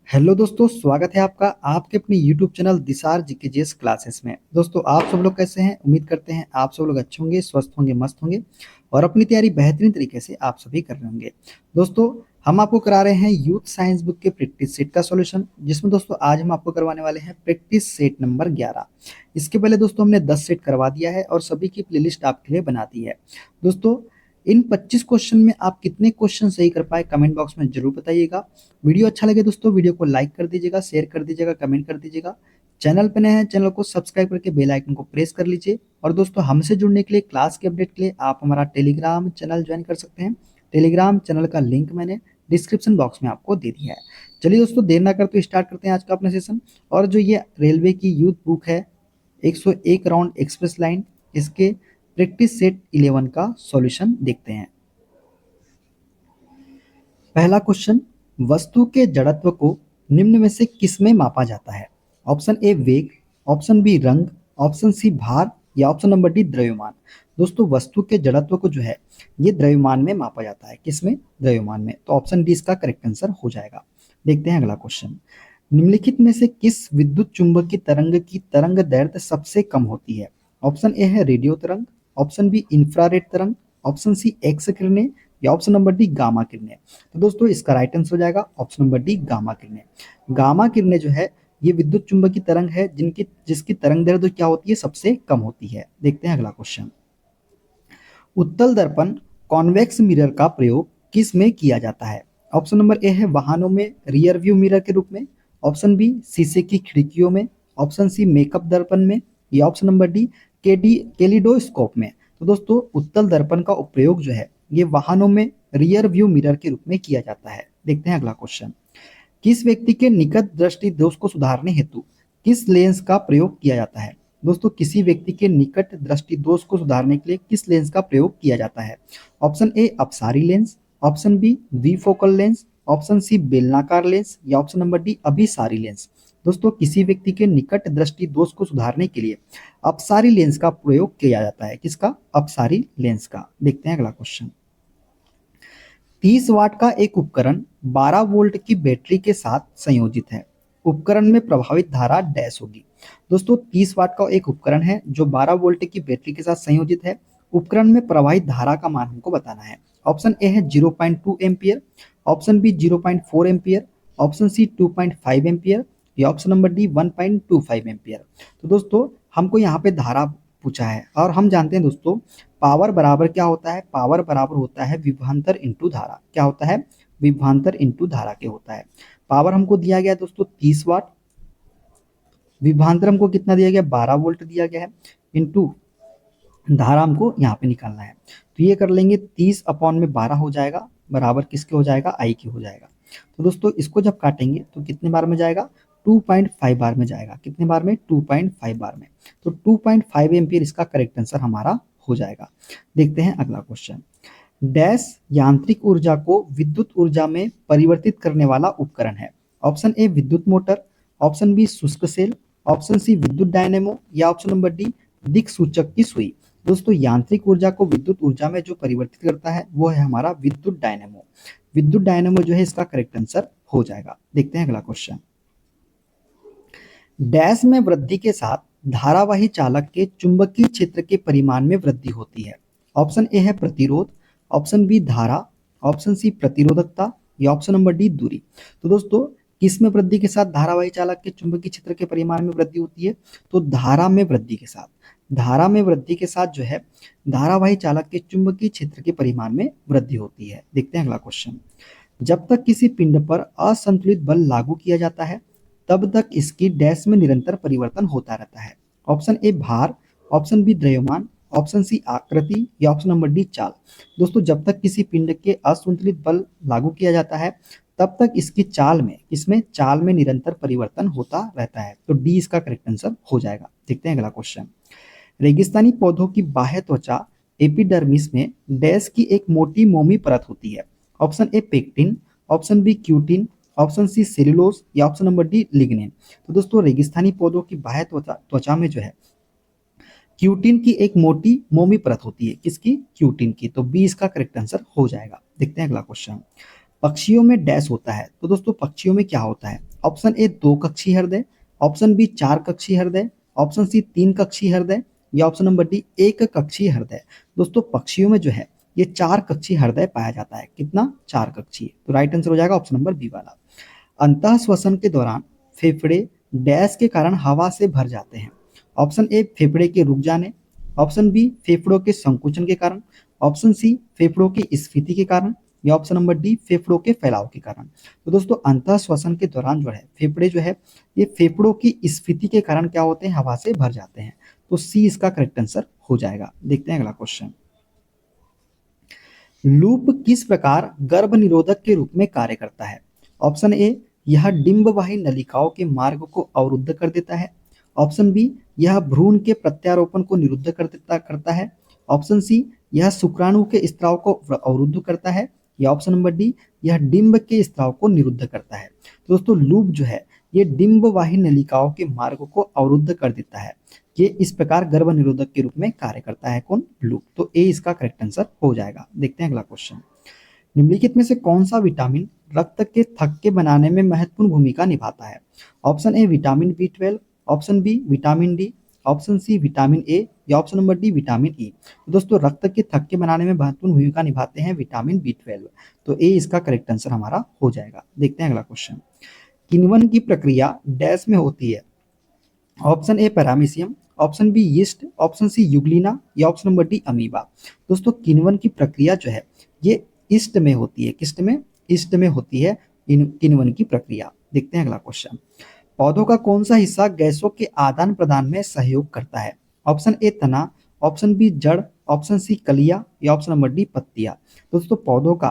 Hello दोस्तों, स्वागत है आपका आपके अपने यूट्यूब चैनल दिसार जीकेजीएस क्लासेस में। दोस्तों, आप सब लोग कैसे हैं? उम्मीद करते हैं आप सब लोग अच्छे होंगे, स्वस्थ होंगे, मस्त होंगे और अपनी तैयारी बेहतरीन तरीके से आप सभी कर रहे होंगे। दोस्तों, हम आपको करा रहे हैं यूथ साइंस बुक के प्रैक्टिस सेट का सॉल्यूशन, जिसमें दोस्तों आज हम आपको करवाने वाले हैं प्रैक्टिस सेट नंबर 11। इसके पहले दोस्तों हमने 10 सेट करवा दिया है और सभी की प्लेलिस्ट आपके लिए बना दी है। दोस्तों, इन 25 क्वेश्चन में आप कितने क्वेश्चन सही कर पाए कमेंट बॉक्स में जरूर बताइएगा। वीडियो अच्छा लगे दोस्तों वीडियो को लाइक कर दीजिएगा, शेयर कर दीजिएगा, कमेंट कर दीजिएगा। चैनल पे नए हैं चैनल को सब्सक्राइब करके बेल आइकन को प्रेस कर लीजिए। और दोस्तों, हमसे जुड़ने के लिए, क्लास के अपडेट के लिए आप हमारा टेलीग्राम चैनल ज्वाइन कर सकते हैं। टेलीग्राम चैनल का लिंक मैंने डिस्क्रिप्शन बॉक्स में आपको दे दिया है। चलिए दोस्तों, देर ना करते स्टार्ट करते हैं आज का अपना सेशन। और जो ये रेलवे की यूथ बुक है 101 राउंड एक्सप्रेस लाइन, इसके प्रैक्टिस सेट 11 का सॉल्यूशन देखते हैं। पहला क्वेश्चन, वस्तु के जड़त्व को निम्न में से किसमें मापा जाता है? ऑप्शन ए वेग, ऑप्शन बी रंग, ऑप्शन सी भार या ऑप्शन नंबर डी द्रव्यमान। दोस्तों, वस्तु के जड़त्व को जो है ये द्रव्यमान में मापा जाता है। किसमें? द्रव्यमान में। तो ऑप्शन डी इसका करेक्ट आंसर हो जाएगा। देखते हैं अगला क्वेश्चन। निम्नलिखित में से किस विद्युत चुंबकीय तरंग की तरंग दैर्ध्य सबसे कम होती है? ऑप्शन ए है रेडियो तरंग, ऑप्शन बी इंफ्रारेड तरंग, ऑप्शन सी एक्स किरणें या ऑप्शन नंबर डी गामा किरणें। तो दोस्तों, इसका राइट आंसर हो जाएगा ऑप्शन नंबर डी गामा किरणें। गामा किरणें जो है ये विद्युत चुंबकीय तरंग है जिसकी तरंग दैर्ध्य क्या होती है? सबसे कम होती है। देखते हैं अगला क्वेश्चन। उत्तल दर्पण कॉन्वेक्स मिरर का प्रयोग किस में किया जाता है? ऑप्शन नंबर ए है वाहनों में रियर व्यू मिरर के रूप में, ऑप्शन बी शीशे की खिड़कियों में, ऑप्शन सी मेकअप दर्पण में या ऑप्शन नंबर डी केलिडोस्कोप में। तो दोस्तों, उत्तल दर्पण का उपयोग जो है ये वाहनों में रियर व्यू मिरर के रूप में किया जाता है। देखते हैं अगला क्वेश्चन। किस व्यक्ति के निकट दृष्टि दोष को सुधारने हेतु किस लेंस का प्रयोग किया जाता है? दोस्तों, किसी व्यक्ति के निकट दृष्टि दोष को सुधारने के लिए किस लेंस का प्रयोग किया जाता है? ऑप्शन ए अपसारी लेंस, ऑप्शन बी द्विफोकल लेंस, ऑप्शन सी बेलनाकार लेंस या ऑप्शन नंबर डी अभिसारी लेंस। दोस्तों, किसी व्यक्ति के निकट दृष्टि दोष को सुधारने के लिए अपसारी लेंस का प्रयोग किया जाता है। किसका? अपसारी लेंस का। देखते हैं अगला क्वेश्चन। 30 वाट का एक उपकरण 12 वोल्ट की बैटरी के साथ संयोजित है। उपकरण में प्रभावित धारा डैश होगी। दोस्तों, 30 वाट का एक उपकरण है जो 12 वोल्ट की बैटरी के साथ संयोजित है। उपकरण में प्रवाहित धारा का मान हमको बताना है। ऑप्शन ए है 0.2 ampere, option B 0.4 ampere, option C 2.5 ampere या ऑप्शन नंबर डी 1.25 एम्पियर। तो दोस्तों, हमको यहाँ पे धारा पूछा है और हम जानते हैं दोस्तों, पावर बराबर क्या होता है? पावर बराबर होता है विभवांतर इंटू धारा। क्या होता है? विभवांतर इंटू धारा के होता है। पावर हमको दिया गया है दोस्तों 30 वाट, विभवांतर हमको कितना दिया गया? 12 वोल्ट दिया गया है, इंटू धारा हमको यहाँ पे निकालना है। तो ये कर लेंगे 30 अपॉन में 12 हो जाएगा, बराबर किसके हो जाएगा? आई के हो जाएगा। तो दोस्तों, इसको जब काटेंगे तो कितने बार में जाएगा? 2.5 बार में जाएगा। कितने बार में? 2.5 बार में। तो 2.5 एम्पियर इसका करेक्ट आंसर हमारा हो जाएगा। देखते हैं अगला क्वेश्चन। डैश यांत्रिक ऊर्जा को विद्युत ऊर्जा में परिवर्तित करने वाला उपकरण है। ऑप्शन ए विद्युत मोटर, ऑप्शन बी शुष्क सेल, ऑप्शन सी विद्युत डायनेमो या ऑप्शन नंबर डी दिक् सूचक की सुई। दोस्तों, यांत्रिक ऊर्जा को विद्युत ऊर्जा में जो परिवर्तित करता है वो है हमारा विद्युत डायनेमो। विद्युत डायनेमो जो है इसका करेक्ट आंसर हो जाएगा। देखते हैं अगला क्वेश्चन। डैश में वृद्धि के साथ धारावाही चालक के चुंबकीय क्षेत्र के परिमाण में वृद्धि होती है। ऑप्शन ए है प्रतिरोध, ऑप्शन बी धारा, ऑप्शन सी प्रतिरोधकता या ऑप्शन नंबर डी दूरी। तो दोस्तों, किस में वृद्धि के साथ धारावाही चालक के चुंबकीय क्षेत्र के परिमाण में वृद्धि होती है? तो धारा में वृद्धि के साथ। धारा में वृद्धि के साथ जो है धारावाही चालक के चुंबकीय क्षेत्र के परिमाण में वृद्धि होती है। देखते हैं अगला क्वेश्चन। जब तक किसी पिंड पर असंतुलित बल लागू किया जाता है तब तक इसकी डैश में निरंतर परिवर्तन होता रहता है। ऑप्शन ए भार, ऑप्शन बी द्रव्यमान, ऑप्शन सी आकृति या ऑप्शन नंबर डी चाल। दोस्तों, जब तक किसी पिंड के असंतुलित बल लागू किया जाता है तब तक इसकी चाल में चाल में निरंतर परिवर्तन होता रहता है। तो डी इसका करेक्ट आंसर हो जाएगा। देखते हैं अगला क्वेश्चन। रेगिस्तानी पौधों की बाह्य त्वचा एपिडर्मिस में डैश की एक मोटी मोमी परत होती है। Option A pectin, option B cutin, option C cellulose या ऑप्शन नंबर डी लिग्निन। तो दोस्तों, रेगिस्तानी पौधों की बाह्य त्वचा में जो है क्यूटिन की एक मोटी मोमी परत होती है। किसकी? क्यूटिन की। तो बी इसका करेक्ट आंसर हो जाएगा। देखते हैं अगला क्वेश्चन। पक्षियों में डैश होता है। तो दोस्तों पक्षियों में क्या होता है? ऑप्शन ए दो कक्षीय हृदय, ऑप्शन बी चार कक्षीय हृदय, ऑप्शन सी तीन कक्षीय हृदय, या ऑप्शन नंबर डी एक कक्षीय हृदय। दोस्तों पक्षियों में जो है ये चार कक्षीय हृदय पाया जाता है। कितना? चार कक्षीय। तो राइट आंसर हो जाएगा ऑप्शन नंबर बी वाला। अंतः श्वसन के दौरान फेफड़े डैश के कारण हवा से भर जाते हैं। ऑप्शन ए फेफड़े के रुक जाने, ऑप्शन बी फेफड़ों के संकुचन के कारण, ऑप्शन सी फेफड़ों की स्फीति के कारण, या ऑप्शन नंबर डी फेफड़ों के फैलाव के कारण। तो दोस्तों अंतः श्वसन के दौरान जो है फेफड़े जो है ये फेफड़ों की स्फीति के कारण क्या होते हैं? हवा से भर जाते हैं। तो सी इसका करेक्ट आंसर हो जाएगा। देखते हैं अगला क्वेश्चन। लूप किस प्रकार गर्भ निरोधक के रूप में कार्य करता है? ऑप्शन ए यह डिंबवाही नलिकाओं के मार्ग को अवरुद्ध कर देता है, ऑप्शन बी यह भ्रूण के प्रत्यारोपण को निरुद्ध करता है, ऑप्शन सी यह शुक्राणु के स्त्राव को अवरुद्ध करता है, या ऑप्शन नंबर डी यह डिंब के स्त्राव को निरुद्ध करता है। तो दोस्तों लूप जो है ये डिंबवाही नलिकाओं के मार्ग को अवरुद्ध कर देता है। ये इस प्रकार गर्भ निरोधक के रूप में कार्य करता है। कौन? लूप। तो ए इसका करेक्ट आंसर हो जाएगा। देखते हैं अगला क्वेश्चन। निम्नलिखित में से कौन सा विटामिन रक्त के थक्के बनाने में महत्वपूर्ण भूमिका निभाता है? Option A vitamin B12, option B vitamin D, option C vitamin A, या option number D vitamin E. तो दोस्तों रक्त के थक्के बनाने में महत्वपूर्ण भूमिका निभाते हैं विटामिन B12। तो ए इसका करेक्ट आंसर हमारा हो जाएगा। देखते हैं अगला क्वेश्चन। किण्वन की प्रक्रिया डैश में होती है? Option A paramecium, option B yeast, option C euglena, या ऑप्शन नंबर डी अमीबा। दोस्तों किण्वन की प्रक्रिया जो है ये ईस्ट में होती है। किस्ट में? ईस्ट में होती है किण्वन की प्रक्रिया। देखते हैं अगला क्वेश्चन। पौधों का कौन सा हिस्सा गैसों के आदान प्रदान में सहयोग करता है? ऑप्शन ए तना, ऑप्शन बी जड़, ऑप्शन सी कलियां, या ऑप्शन नंबर डी पत्तियां। दोस्तों पौधों का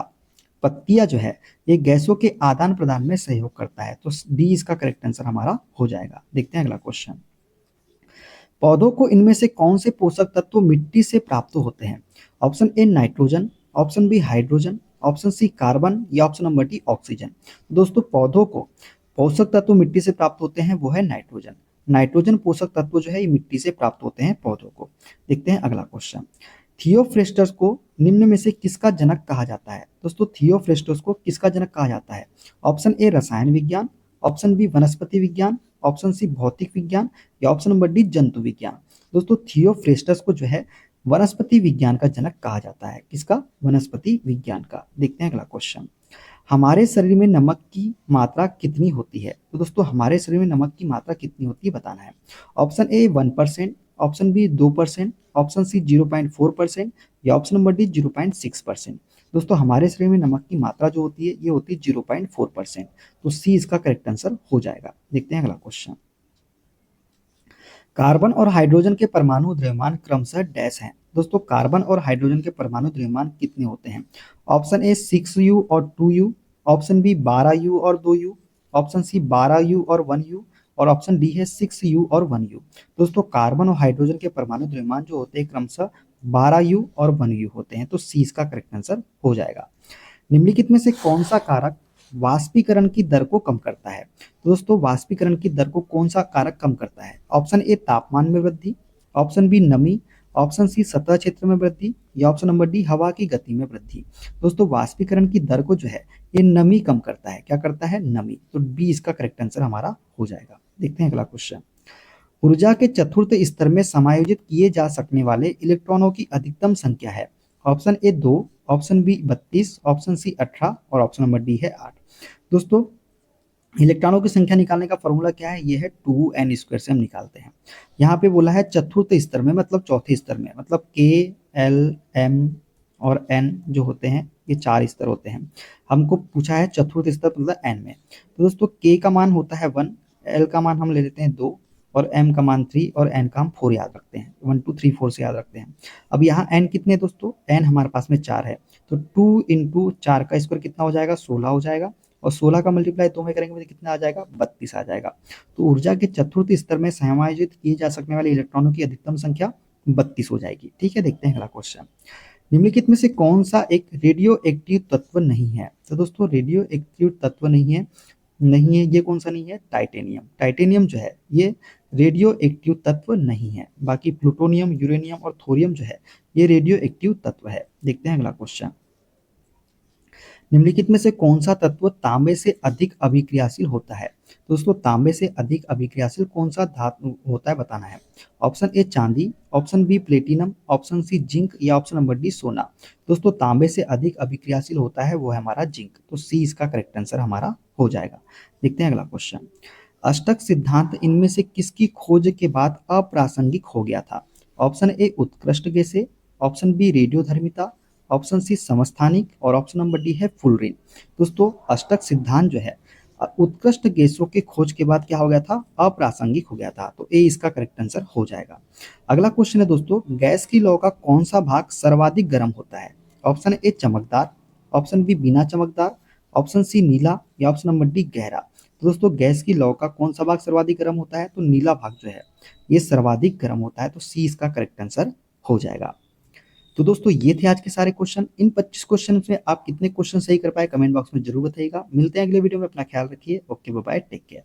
पत्तियां जो है ये गैसों के आदान प्रदान में सहयोग करता है। तो डी इसका करेक्ट आंसर हमारा हो जाएगा। देखते हैं अगला क्वेश्चन। पौधों को इनमें से कौन से पोषक तत्व मिट्टी से प्राप्त होते हैं? Option A nitrogen, option B hydrogen, option C carbon, या ऑप्शन नंबर डी ऑक्सीजन। दोस्तों पौधों को पोषक तत्व मिट्टी से प्राप्त होते हैं वो है नाइट्रोजन। नाइट्रोजन पोषक तत्व जो है ये मिट्टी से प्राप्त होते हैं पौधों को। देखते हैं अगला क्वेश्चन। थियोफ्रेस्टस को निम्न में से किसका जनक कहा जाता है? दोस्तों थियोफ्रेस्टस को किसका जनक कहा जाता है? ऑप्शन ए रसायन विज्ञान, ऑप्शन बी वनस्पति विज्ञान, ऑप्शन सी भौतिक विज्ञान, या ऑप्शन नंबर डी जंतु विज्ञान। दोस्तों थियोफ्रेस्टस को जो है वनस्पति विज्ञान का जनक कहा जाता है। किसका? वनस्पति विज्ञान का। देखते हैं अगला क्वेश्चन। हमारे शरीर में नमक की मात्रा कितनी होती है? तो दोस्तों हमारे शरीर में नमक की मात्रा कितनी होती है बताना है। Option A 1%, option B 2%, option C 0.4%, या ऑप्शन नंबर डी 0.6%। दोस्तों हमारे शरीर में नमक की मात्रा जो होती है ये होती है 0.4%। तो सी इसका करेक्ट आंसर हो जाएगा। देखते हैं अगला क्वेश्चन। कार्बन और हाइड्रोजन के परमाणु द्रव्यमान क्रमशः डैश हैं? दोस्तों कार्बन और हाइड्रोजन के परमाणु द्रव्यमान कितने होते हैं? ऑप्शन ए 6u और 2u, ऑप्शन बी 12u और 2u, ऑप्शन सी 12u और 1u, और ऑप्शन डी है 6u और 1u। दोस्तों कार्बन और हाइड्रोजन के परमाणु द्रव्यमान जो होते हैं क्रमशः 12u और 1u होते हैं। तो सी इसका करेक्ट आंसर हो जाएगा। निम्नलिखित में से कौन सा कारक वाष्पीकरण की दर को कम करता है? तो दोस्तों वाष्पीकरण की दर को कौन सा कारक कम करता है? ऑप्शन ए तापमान में वृद्धि, ऑप्शन बी नमी, ऑप्शन सी सतह क्षेत्र में वृद्धि, या ऑप्शन नंबर डी हवा की गति में वृद्धि। दोस्तों वाष्पीकरण की दर को जो है ये नमी कम करता है। क्या करता है? नमी। तो बी इसका करेक्ट आंसर हमारा हो जाएगा। देखते हैं अगला क्वेश्चन। ऊर्जा के चतुर्थ स्तर में समायोजित किए जा सकने वाले इलेक्ट्रॉनों की अधिकतम संख्या है? Option A 2, option B 32, option C 18, और ऑप्शन नंबर डी है 8। दोस्तों इलेक्ट्रॉनों की संख्या निकालने का फॉर्मूला क्या है? ये है 2n² से हम निकालते हैं। यहाँ पे बोला है चतुर्थ स्तर में मतलब चौथे स्तर में, मतलब K, L, M और N जो होते हैं ये चार स्तर होते हैं। हमको पूछा है चतुर्थ स्तर मतलब N में। तो दोस्तों K का मान होता है 1, L का मान हम ले लेते हैं 2, और M का मान 3, और N का हम 4 याद रखते हैं। 1 2 3 4 से याद रखते हैं। अब यहाँ N कितने दोस्तों? N हमारे पास में 4 है। तो 2 × 4 का स्क्वायर कितना हो जाएगा? 16 हो जाएगा, और 16 का मल्टीप्लाई 2 में करेंगे तो कितना आ जाएगा? 32 आ जाएगा। तो ऊर्जा के चतुर्थ स्तर में समायोजित किए जा सकने वाले इलेक्ट्रॉनों की अधिकतम संख्या 32 हो जाएगी। ठीक है, देखते हैं अगला क्वेश्चन। निम्नलिखित में से कौन सा एक रेडियो एक्टिव तत्व नहीं है? तो दोस्तों रेडियो एक्टिव तत्व नहीं है ये कौन सा नहीं है? टाइटेनियम। टाइटेनियम जो है ये रेडियो एक्टिव तत्व नहीं है। बाकी प्लूटोनियम, यूरेनियम और थोरियम जो है ये रेडियो एक्टिव तत्व है। देखते हैं अगला क्वेश्चन। निम्नलिखित में से कौन सा तत्व तांबे से अधिक अभिक्रियाशील होता है? दोस्तों तांबे से अधिक अभिक्रियाशील कौन सा धातु होता है बताना है। ऑप्शन ए चांदी, option B platinum, option C zinc या ऑप्शन नंबर डी सोना। दोस्तों तांबे से अधिक अभिक्रियाशील होता है वो है हमारा जिंक, तो सी इसका करेक्ट आंसर हमारा हो जाएगा। देखते हैं अगला क्वेश्चन। अष्टक सिद्धांत इनमें से किसकी खोज के बाद अप्रासंगिक हो गया था? ऑप्शन ए उत्कृष्ट गैसें, ऑप्शन बी रेडियोधर्मिता, ऑप्शन सी समस्थानिक और ऑप्शन नंबर डी है फुलरिन। दोस्तों अष्टक सिद्धांत जो है उत्कृष्ट गैसों के खोज के बाद क्या हो गया था? अप्रासंगिक हो गया था, तो ए इसका करेक्ट आंसर हो जाएगा। अगला क्वेश्चन है दोस्तों, गैस की लौ का कौन सा भाग सर्वाधिक गर्म होता है? ऑप्शन ए चमकदार, ऑप्शन बी बिना चमकदार, ऑप्शन सी नीला या ऑप्शन नंबर डी गहरा। तो दोस्तों गैस की लौ का कौन सा भाग सर्वाधिक गर्म होता है? तो नीला भाग जो है ये सर्वाधिक गर्म होता है, तो सी इसका करेक्ट आंसर हो जाएगा। तो दोस्तों ये थे आज के सारे क्वेश्चन। इन 25 क्वेश्चन में आप कितने क्वेश्चन सही कर पाए कमेंट बॉक्स में जरूर बताइएगा। मिलते हैं अगले वीडियो में, अपना ख्याल रखिए। Okay bye bye, take care.